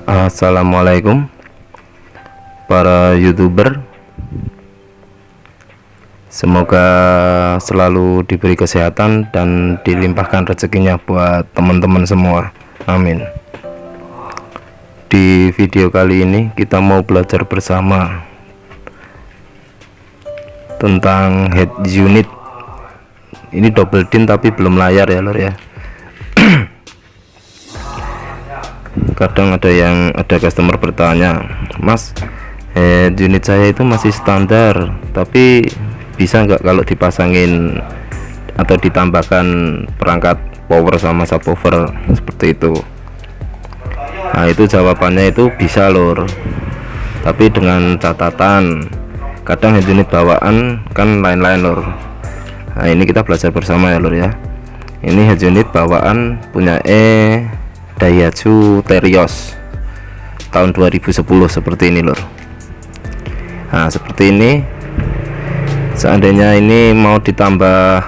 Assalamualaikum para YouTuber, semoga selalu diberi kesehatan dan dilimpahkan rezekinya buat teman-teman semua, amin. Di video kali ini kita mau belajar bersama tentang head unit. Ini double din tapi belum layar ya lor ya. Kadang ada customer bertanya, Mas, head unit saya itu masih standar, tapi bisa nggak kalau dipasangin atau ditambahkan perangkat power sama subwoofer seperti itu? Nah, itu jawabannya itu bisa lor, tapi dengan catatan kadang head unit bawaan kan lain-lain lor. Nah, ini kita belajar bersama ya lor ya. Ini head unit bawaan punya Daihatsu Terios tahun 2010 seperti ini lor. Nah, seperti ini. Seandainya ini mau ditambah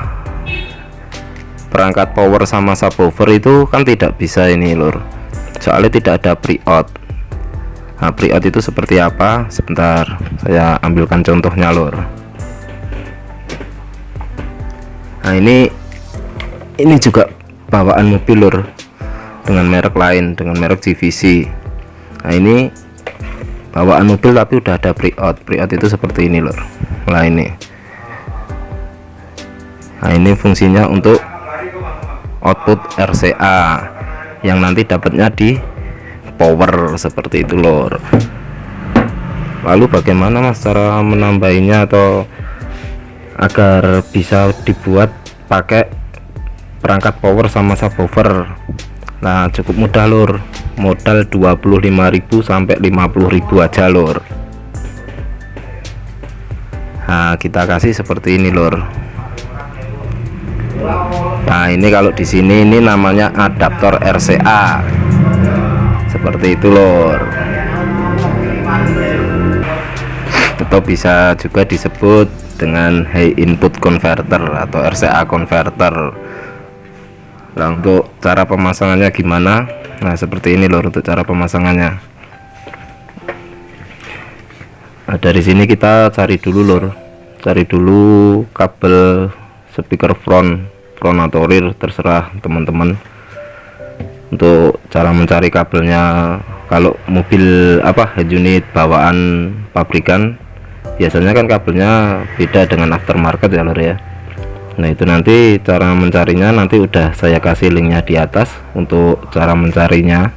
perangkat power sama subwoofer itu kan tidak bisa ini lor, soalnya tidak ada pre-out. Nah, pre-out itu seperti apa? Sebentar, saya ambilkan contohnya lor. Nah, ini juga bawaan mobil lor, dengan merek lain, dengan merek GVC. Nah, ini bawaan mobil tapi udah ada pre-out. Pre-out itu seperti ini lor. Nah, ini fungsinya untuk output RCA yang nanti dapatnya di power seperti itu lor. Lalu bagaimana Mas cara menambahinya atau agar bisa dibuat pakai perangkat power sama subwoofer? Nah, cukup mudah lor, modal 25.000 sampai 50.000 aja lor. Nah, kita kasih seperti ini lor. Nah, ini kalau di sini ini namanya adaptor RCA seperti itu lor, atau bisa juga disebut dengan high input converter atau RCA converter. Nah, untuk cara pemasangannya gimana? Nah, seperti ini lor untuk cara pemasangannya. Nah, dari sini kita cari dulu lor, cari dulu kabel speaker front atau rear, terserah teman-teman. Untuk cara mencari kabelnya, kalau mobil head unit bawaan pabrikan biasanya kan kabelnya beda dengan aftermarket ya lor ya. Nah, itu nanti cara mencarinya nanti udah saya kasih linknya di atas untuk cara mencarinya.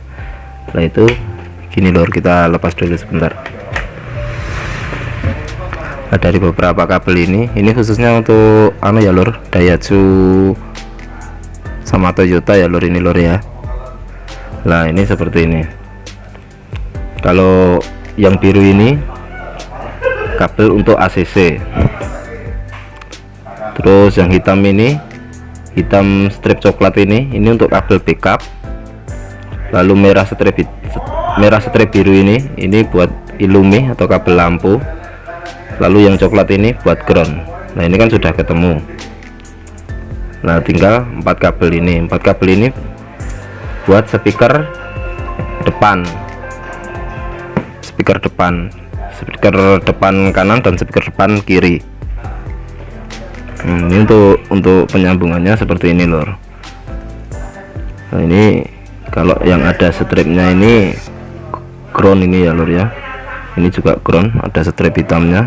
Nah, itu gini lor, kita lepas dulu sebentar. Nah, dari beberapa kabel ini khususnya untuk ya lor, Daihatsu sama Toyota ya lor, ini lor ya. Nah, ini seperti ini. Kalau yang biru ini kabel untuk ACC. Terus yang hitam ini, hitam strip coklat ini untuk kabel backup. Lalu merah strip biru ini buat ilumi atau kabel lampu. Lalu yang coklat ini buat ground. Nah, ini kan sudah ketemu. Nah, tinggal 4 kabel ini buat speaker depan, speaker depan kanan dan speaker depan kiri. Ini untuk penyambungannya seperti ini lor. Nah, ini kalau yang ada stripnya ini ground ini ya lor ya. Ini juga ground, ada strip hitamnya.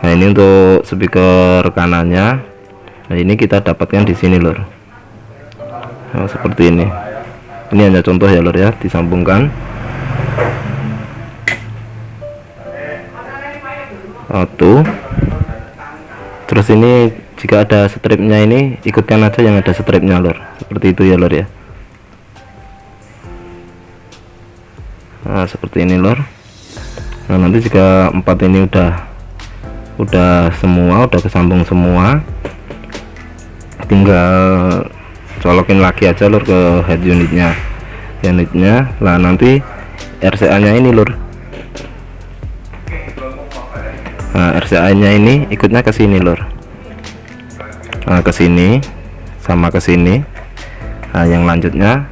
Nah, ini untuk speaker kanannya. Nah, ini kita dapatkan di sini lor. Nah, seperti ini. Ini hanya contoh ya lor ya, disambungkan. Satu. Terus ini jika ada stripnya ini ikutkan aja yang ada stripnya lor, seperti itu ya lor ya. Nah, seperti ini lor. Nah, nanti jika 4 ini udah semua, udah kesambung semua, tinggal colokin lagi aja lor ke head unitnya. Lah, nanti RCA nya ini lor. Nah, RCA nya ini ikutnya ke sini lor. Nah, ke sini sama ke sini. Nah, yang lanjutnya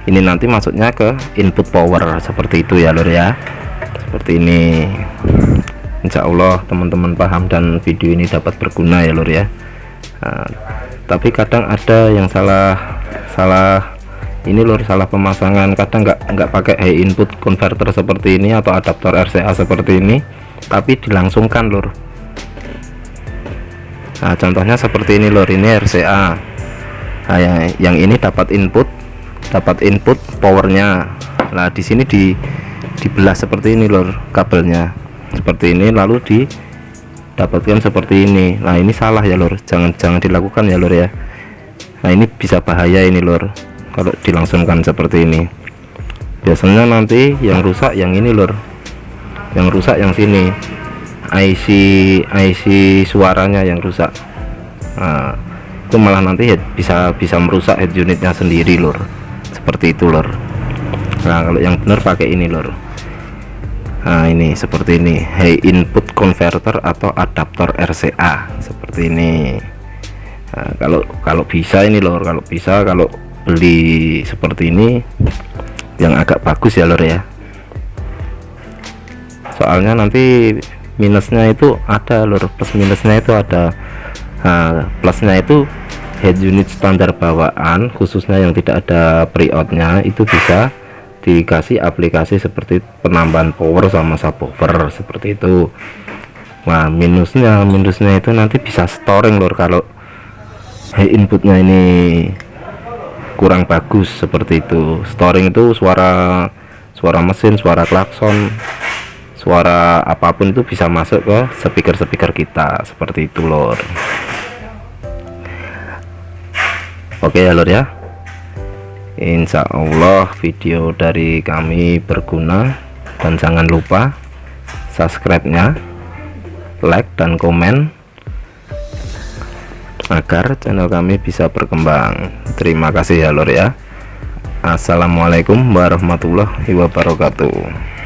ini nanti masuknya ke input power seperti itu ya lur ya, seperti ini. Insya Allah teman-teman paham dan video ini dapat berguna ya lur ya. Nah, tapi kadang ada yang salah ini lur, salah pemasangan. Kadang nggak pakai high input converter seperti ini atau adaptor RCA seperti ini, tapi dilangsungkan lur. Nah contohnya seperti ini lur, ini RCA. Nah, yang ini dapat input powernya. Nah di sini dibelah seperti ini lur, kabelnya seperti ini, lalu didapatkan seperti ini. Nah ini salah ya lur, jangan dilakukan ya lur ya. Nah ini bisa bahaya ini lur kalau dilangsungkan seperti ini. Biasanya nanti yang rusak yang ini lur, yang rusak yang sini, IC suaranya yang rusak. Nah itu malah nanti bisa merusak head unitnya sendiri lur, seperti itu lur. Nah kalau yang benar pakai ini lur. Nah ini seperti ini, high input converter atau adaptor RCA seperti ini. Nah, kalau bisa ini lor, kalau beli seperti ini yang agak bagus ya lor ya. Soalnya nanti minusnya itu ada lor, plus minusnya itu ada. Nah, plusnya itu head unit standar bawaan khususnya yang tidak ada pre-outnya itu bisa dikasih aplikasi seperti penambahan power sama subwoofer seperti itu. Nah minusnya itu nanti bisa storing lor, kalau high inputnya ini kurang bagus seperti itu. Storing itu suara mesin, suara klakson, suara apapun itu bisa masuk ke speaker kita seperti itu lor. Oke ya lor ya, Insya Allah video dari kami berguna, dan jangan lupa subscribe-nya, like dan komen agar channel kami bisa berkembang. Terima kasih ya lor ya. Assalamualaikum warahmatullahi wabarakatuh.